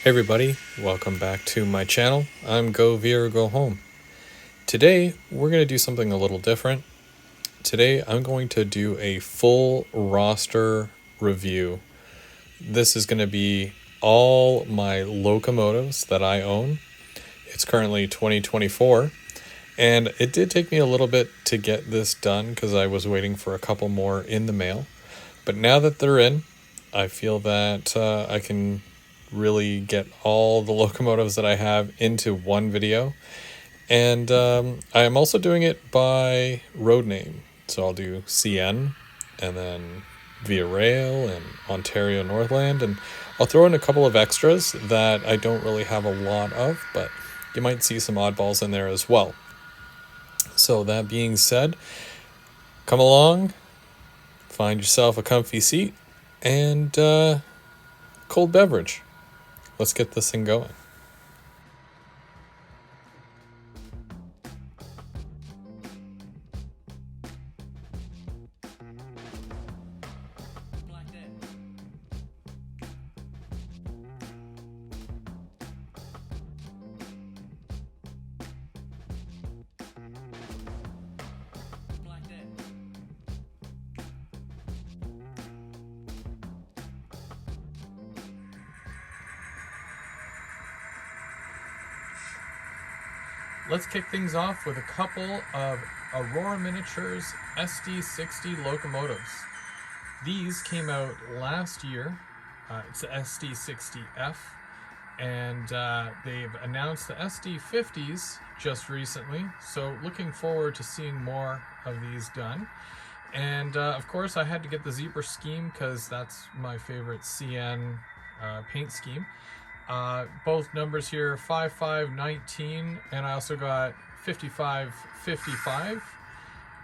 Hey everybody, welcome back to my channel. I'm Go Via or Go Home. Today we're going to do something a little different. Today I'm going to do a full roster review. This is going to be all my locomotives that I own. It's currently 2024 and it did take me a little bit to get this done because I was waiting for a couple more in the mail. But now that they're in, I feel that I can really get all the locomotives that I have into one video. And I am also doing it by road name. So I'll do CN and then VIA Rail and Ontario Northland, and I'll throw in a couple of extras that I don't really have a lot of, but you might see some oddballs in there as well. So that being said, come along, find yourself a comfy seat and cold beverage. Let's get this thing going. Let's kick things off with a couple of Aurora Miniatures SD60 locomotives. These came out last year. It's the SD60F, and they've announced the SD50s just recently, so looking forward to seeing more of these done. And of course I had to get the zebra scheme because that's my favorite CN paint scheme. Both numbers here, 5519, and I also got 5555.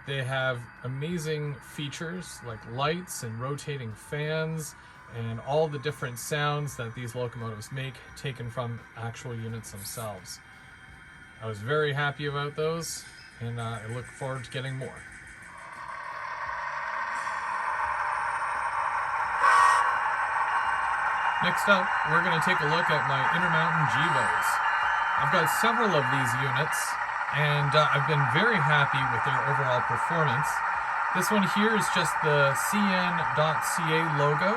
They have amazing features like lights and rotating fans and all the different sounds that these locomotives make, taken from actual units themselves. I was very happy about those, and I look forward to getting more. Next up, we're going to take a look at my Mountain JVOs. I've got several of these units, and I've been very happy with their overall performance. This one here is just the CN.ca logo.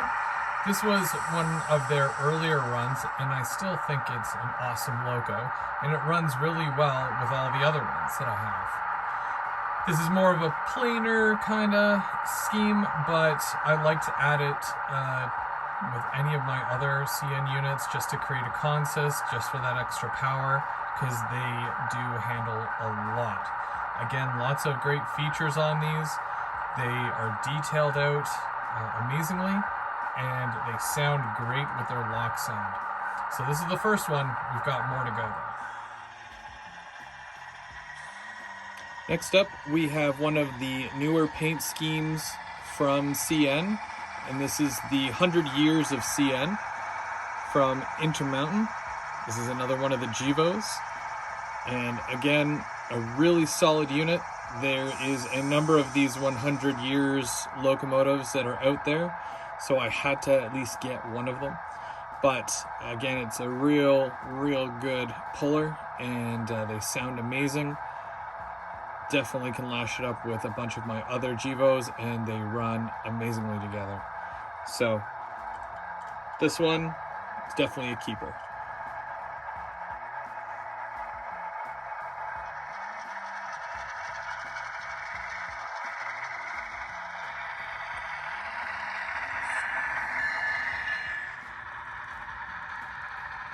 This was one of their earlier runs, and I still think it's an awesome logo, and it runs really well with all the other ones that I have. This is more of a plainer kind of scheme, but I like to add it with any of my other CN units just to create a consist, just for that extra power, because they do handle a lot. Again, lots of great features on these. They are detailed out amazingly, and they sound great with their lock sound. So this is the first one. We've got more to go though. Next up, we have one of the newer paint schemes from CN. And this is the 100 Years of CN from Intermountain. This is another one of the JVOs. And again, a really solid unit. There is a number of these 100 years locomotives that are out there, so I had to at least get one of them. But again, it's a real good puller, and they sound amazing. Definitely can lash it up with a bunch of my other JVOs, and they run amazingly together. So this one is definitely a keeper.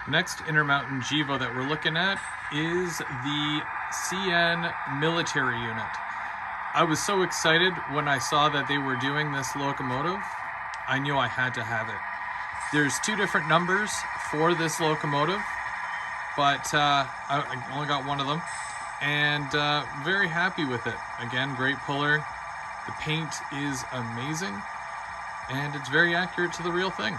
Next Intermountain JVO that we're looking at is the CN military unit. I was so excited when I saw that they were doing this locomotive. I knew I had to have it. There's two different numbers for this locomotive, but I only got one of them, and very happy with it. Again, great puller. The paint is amazing, and it's very accurate to the real thing.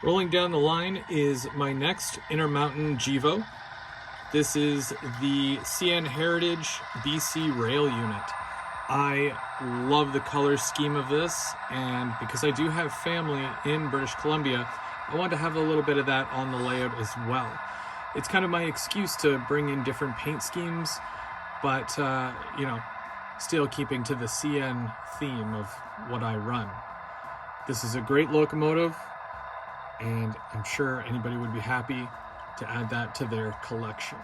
Rolling down the line is my next Intermountain JVO. This is the CN Heritage BC Rail unit. I love the color scheme of this, and because I do have family in British Columbia, I wanted to have a little bit of that on the layout as well. It's kind of my excuse to bring in different paint schemes, but you know, still keeping to the CN theme of what I run. This is a great locomotive, and I'm sure anybody would be happy to add that to their collection.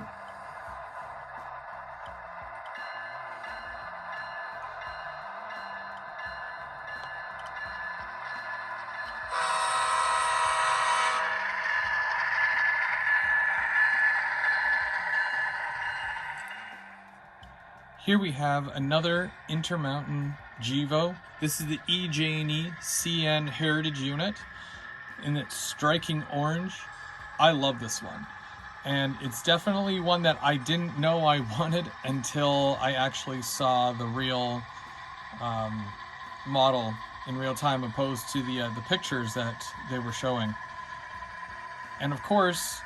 Here we have another Intermountain JVO. This is the EJ&E CN Heritage unit in its striking orange. I love this one. And it's definitely one that I didn't know I wanted until I actually saw the real model in real time, opposed to the pictures that they were showing. And of course,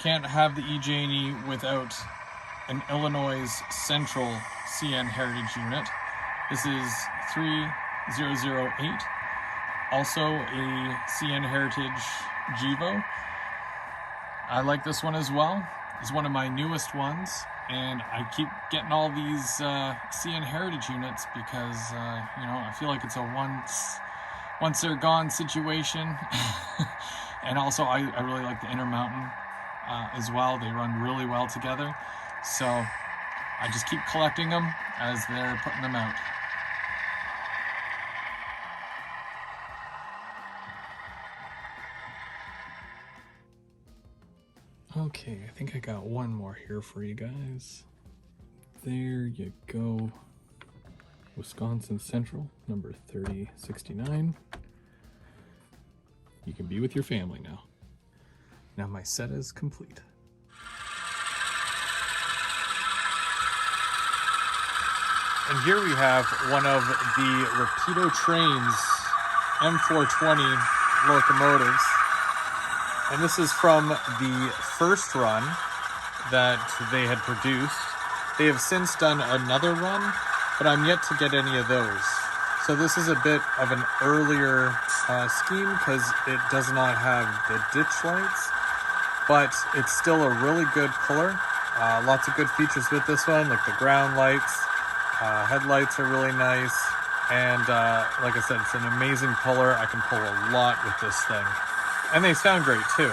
can't have the EJ&E without an Illinois Central CN Heritage unit. This is 3008, also a CN Heritage JVO. I like this one as well. It's one of my newest ones, and I keep getting all these CN Heritage units because you know, I feel like it's a once they're gone situation. And also I really like the Intermountain as well. They run really well together. So I just keep collecting them as they're putting them out. Okay, I think I got one more here for you guys. There you go. Wisconsin Central, number 3069. You can be with your family now. Now my set is complete. And here we have one of the Repito Trains M420 locomotives. And this is from the first run that they had produced. They have since done another run, but I'm yet to get any of those. So this is a bit of an earlier scheme because it does not have the ditch lights, but it's still a really good puller. Lots of good features with this one, like the ground lights. Headlights are really nice, and like I said, it's an amazing puller. I can pull a lot with this thing, and they sound great too.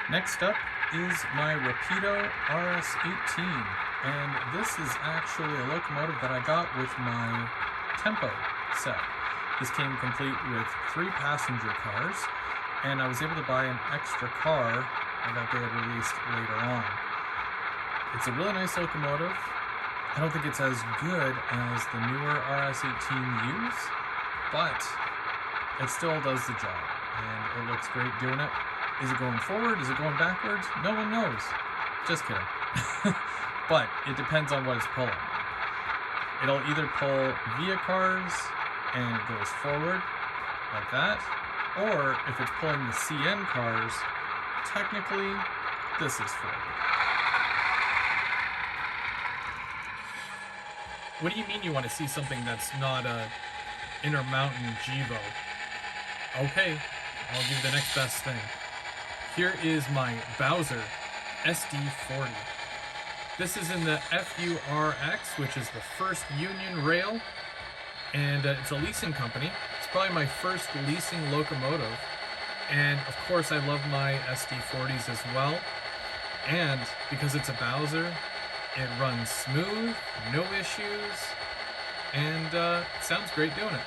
Next up is my Rapido RS8, and this is actually a locomotive that I got with my Tempo set. This came complete with 3 passenger cars, and I was able to buy an extra car that they had released later on. It's a really nice locomotive. I don't think it's as good as the newer RS18Us, but it still does the job, and it looks great doing it. Is it going forward? Is it going backwards? No one knows. Just kidding. But it depends on what it's pulling. It'll either pull via cars and it goes forward like that, or if it's pulling the CN cars, technically this is forward. What do you mean you want to see something that's not a Intermountain JVO? Okay, I'll give you the next best thing. Here is my Bowser SD40. This is in the FURX, which is the first Union Rail, and it's a leasing company. It's probably my first leasing locomotive, and of course I love my SD40s as well. And because it's a Bowser, it runs smooth, no issues, and sounds great doing it.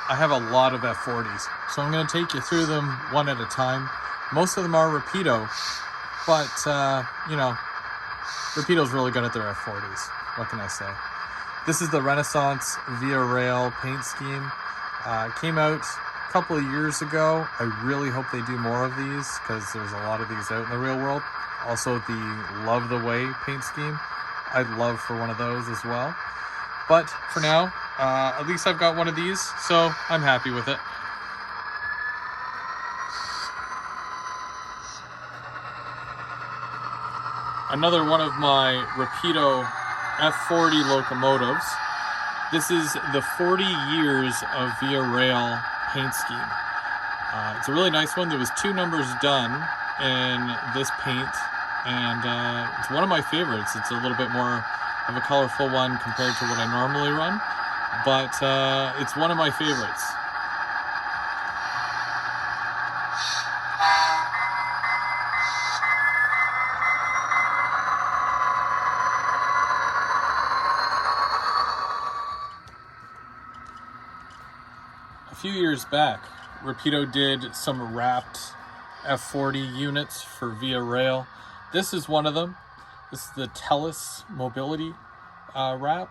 I have a lot of F40s, so I'm going to take you through them one at a time. Most of them are Rapido, but, you know, Rapido's really good at their F40s. What can I say? This is the Renaissance VIA Rail paint scheme. It came out a couple of years ago. I really hope they do more of these because there's a lot of these out in the real world. Also, the Love the Way paint scheme. I'd love for one of those as well. But for now, at least I've got one of these, so I'm happy with it. Another one of my Repito F40 locomotives. This is the 40 years of VIA Rail paint scheme. It's a really nice one. There was 2 numbers done in this paint, and it's one of my favorites. It's a little bit more of a colorful one compared to what I normally run, but it's one of my favorites. A few years back, Rapido did some wrapped F40 units for VIA Rail. This is one of them. This is the Tus Mobility wrap.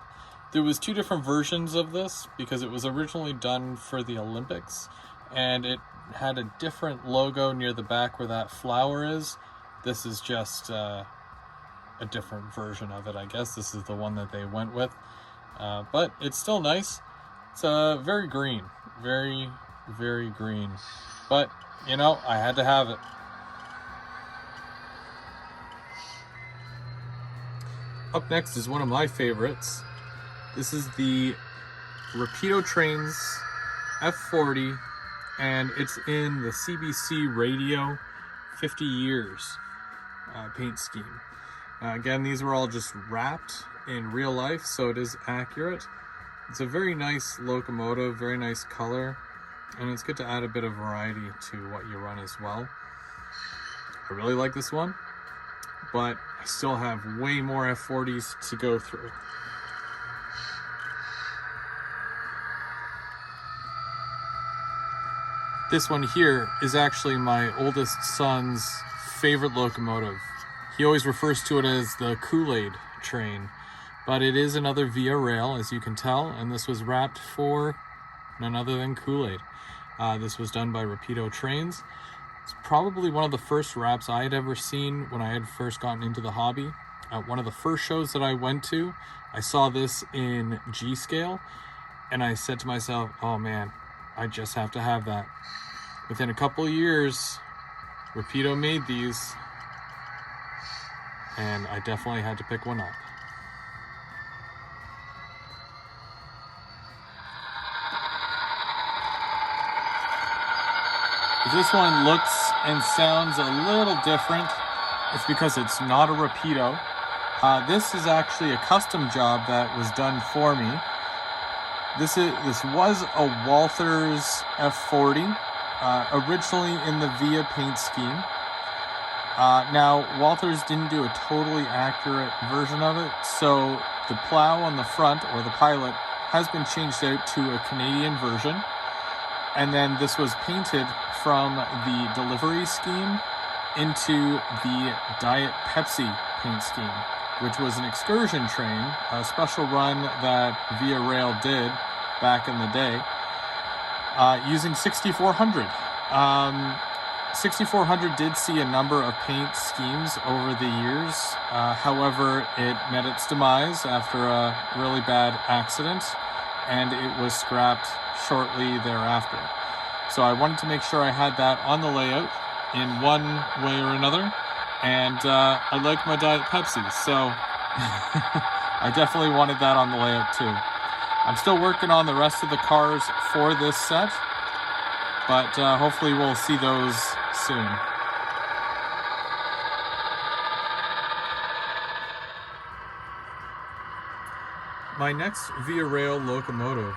There was 2 different versions of this because it was originally done for the Olympics, and it had a different logo near the back where that flower is. This is just a different version of it, I guess. This is the one that they went with, but it's still nice. It's very green, very, very green, but you know, I had to have it. Up next is one of my favorites. This is the Repito Trains F40, and it's in the CBC Radio 50 years paint scheme. Again, these were all just wrapped in real life, so it is accurate. It's a very nice locomotive, very nice color, and it's good to add a bit of variety to what you run as well. I really like this one, but I still have way more F40s to go through. This one here is actually my oldest son's favorite locomotive. He always refers to it as the Kool-Aid train, but it is another VIA Rail, as you can tell, and this was wrapped for none other than Kool-Aid. This was done by Repito Trains. It's probably one of the first wraps I had ever seen when I had first gotten into the hobby. At one of the first shows that I went to, I saw this in G scale, and I said to myself, oh man, I just have to have that. Within a couple of years, Rapido made these, and I definitely had to pick one up. This one looks and sounds a little different. It's because it's not a Rapido. This is actually a custom job that was done for me. This was a Walthers F40, originally in the VIA paint scheme. Now, Walthers didn't do a totally accurate version of it, so the plow on the front, or the pilot, has been changed out to a Canadian version. And then this was painted from the delivery scheme into the Diet Pepsi paint scheme, which was an excursion train, a special run that VIA Rail did back in the day, using 6400. 6400 did see a number of paint schemes over the years. However, it met its demise after a really bad accident, and it was scrapped shortly thereafter. So I wanted to make sure I had that on the layout in one way or another, and I like my Diet Pepsi, so I definitely wanted that on the layout too. I'm still working on the rest of the cars for this set, but hopefully we'll see those soon. My next VIA Rail locomotive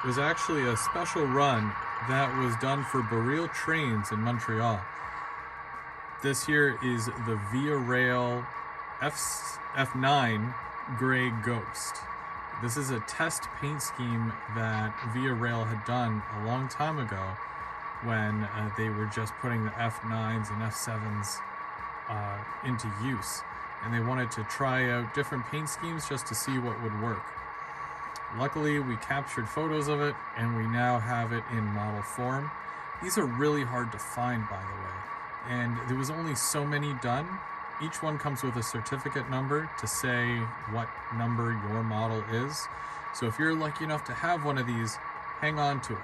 was actually a special run that was done for Repito Trains in Montreal. This here is the VIA Rail F9 Grey Ghost. This is a test paint scheme that VIA Rail had done a long time ago when they were just putting the F9s and F7s into use. And they wanted to try out different paint schemes just to see what would work. Luckily, we captured photos of it and we now have it in model form. These are really hard to find, by the way, and there was only so many done. Each one comes with a certificate number to say what number your model is. So if you're lucky enough to have one of these, hang on to it.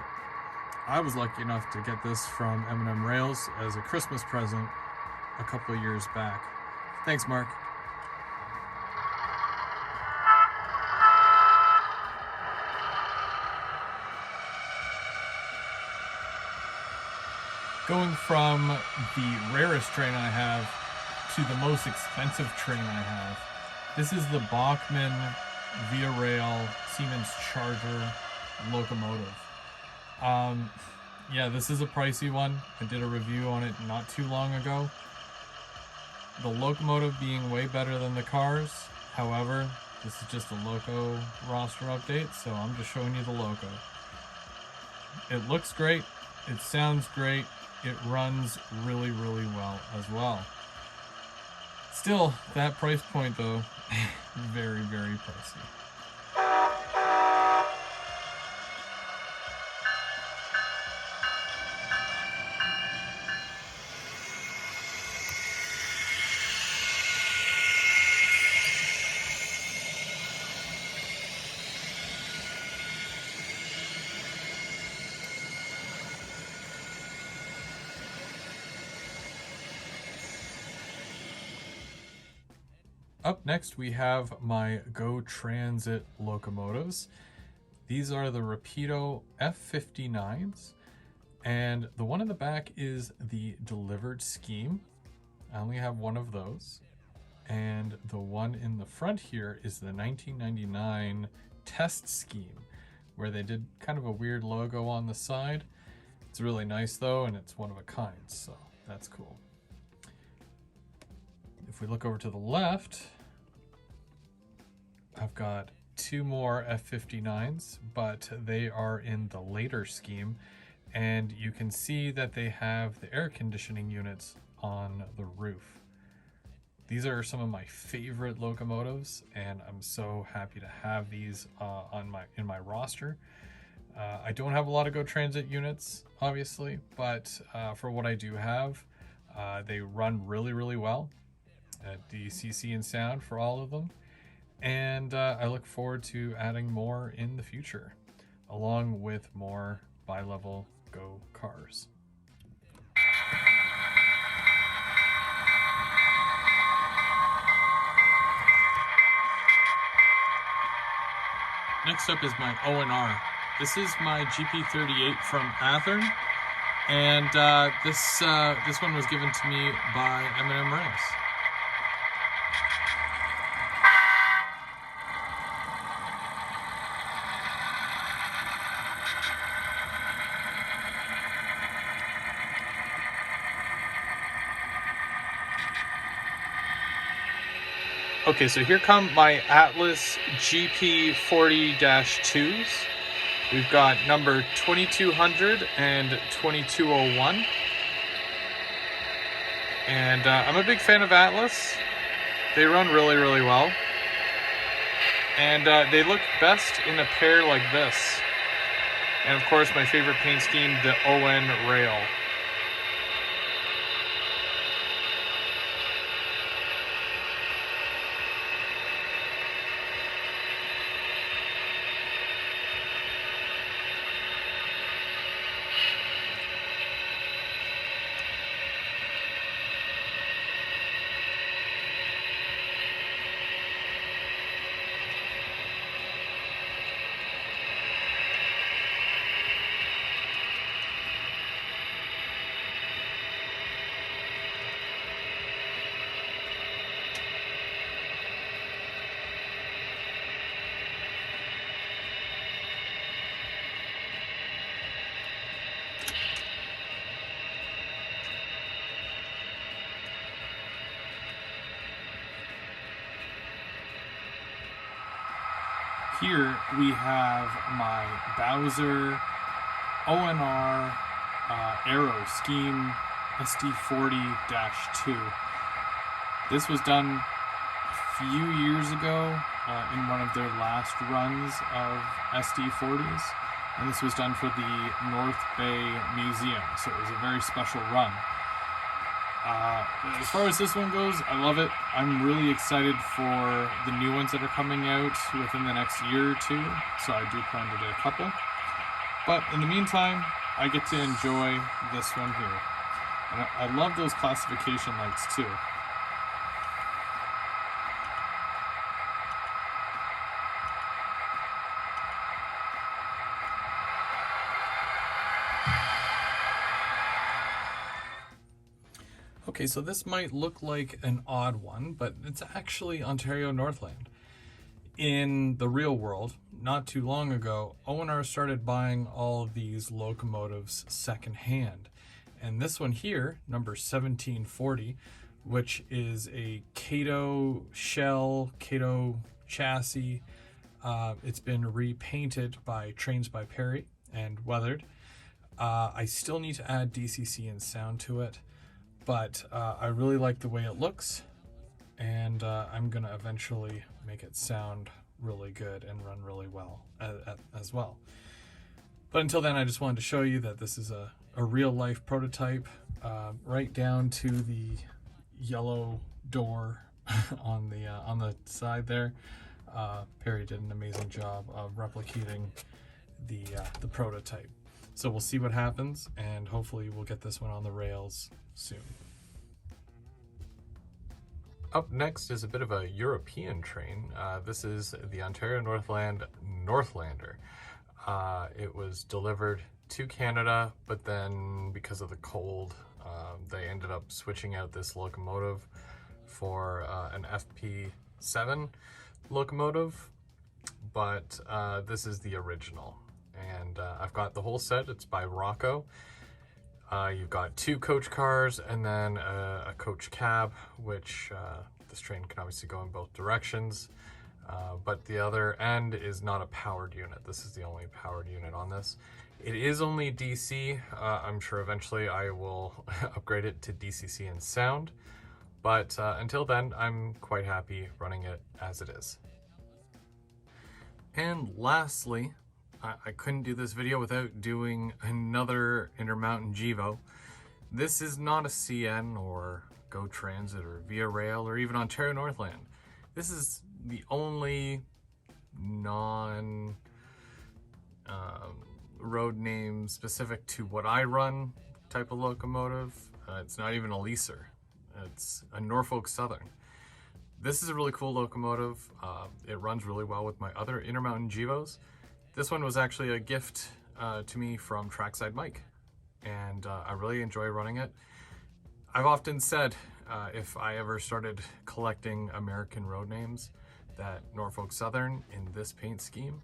I was lucky enough to get this from M&M Rails as a Christmas present a couple of years back. Thanks, Mark. Going from the rarest train I have to the most expensive train I have. This is the Bachman VIA Rail Siemens Charger locomotive. Yeah, this is a pricey one. I did a review on it not too long ago. The locomotive being way better than the cars. However, this is just a Loco roster update, so I'm just showing you the Loco. It looks great. It sounds great. It runs really, really well as well. Still, that price point though, very, very pricey. Up next, we have my Go Transit locomotives. These are the Repito F59s, and the one in the back is the delivered scheme. I only have one of those. And the one in the front here is the 1999 test scheme, where they did kind of a weird logo on the side. It's really nice though, and it's one of a kind, so that's cool. If we look over to the left, I've got two more F59s, but they are in the later scheme, and you can see that they have the air conditioning units on the roof. These are some of my favorite locomotives, and I'm so happy to have these in my roster. I don't have a lot of Go Transit units, obviously, but for what I do have, they run really, really well at DCC and sound for all of them. And I look forward to adding more in the future, along with more bi-level Go cars. Next up is my O&R. This is my GP38 from Athearn, and this one was given to me by M&M Rails. Okay, so here come my Atlas GP40-2s. We've got number 2200 and 2201. And I'm a big fan of Atlas. They run really, really well. And they look best in a pair like this. And of course, my favorite paint scheme, the ON Rail. here we have my Bowser ONR Aero Scheme SD40-2. This was done a few years ago in one of their last runs of SD40s, and this was done for the North Bay Museum, so it was a very special run. As far as this one goes, I love it. I'm really excited for the new ones that are coming out within the next year or two, so I do plan to get a couple. But in the meantime, I get to enjoy this one here. And I love those classification lights too. Okay, so this might look like an odd one, but it's actually Ontario Northland. In the real world, not too long ago, ONR started buying all of these locomotives secondhand. And this one here, number 1740, which is a Cato shell, Cato chassis, it's been repainted by Trains by Perry and weathered. I still need to add DCC and sound to it, but I really like the way it looks, and I'm gonna eventually make it sound really good and run really well as well. But until then, I just wanted to show you that this is a real life prototype, right down to the yellow door on the side there. Perry did an amazing job of replicating the prototype. So we'll see what happens, and hopefully we'll get this one on the rails soon. Up next is a bit of a European train. This is the Ontario Northland Northlander. It was delivered to Canada, but then because of the cold, they ended up switching out this locomotive for an FP7 locomotive, but this is the original. And I've got the whole set. It's by Loco. You've got 2 coach cars and then a coach cab, which this train can obviously go in both directions, but the other end is not a powered unit. This is the only powered unit on this. It is only DC. I'm sure eventually I will upgrade it to DCC and sound, but until then, I'm quite happy running it as it is. And lastly, I couldn't do this video without doing another Mountain JVO. This is not a CN or Go Transit or Via Rail or even Ontario Northland. This is the only non road name specific to what I run type of locomotive. It's not even a leaser. It's a Norfolk Southern. This is a really cool locomotive. It runs really well with my other Intermountain JVOs. This one was actually a gift to me from Trackside Mike, and I really enjoy running it. I've often said if I ever started collecting American road names, that Norfolk Southern in this paint scheme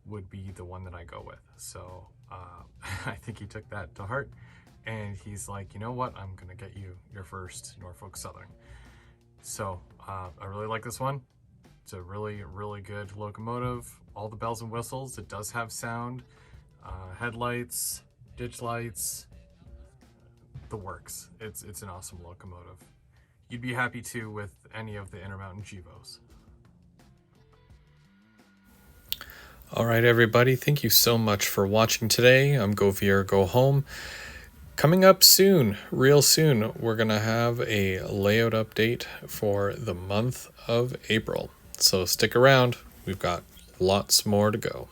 would be the one that I go with. So I think he took that to heart, and he's like, you know what, I'm gonna get you your first Norfolk Southern. So I really like this one. It's a really, really good locomotive. All the bells and whistles. It does have sound, headlights, ditch lights, the works. It's an awesome locomotive. You'd be happy too with any of the Intermountain JVOs. All right, everybody. Thank you so much for watching today. I'm Go Via or Go Home. Coming up soon, real soon, we're gonna have a layout update for the month of April. So stick around. We've got lots more to go.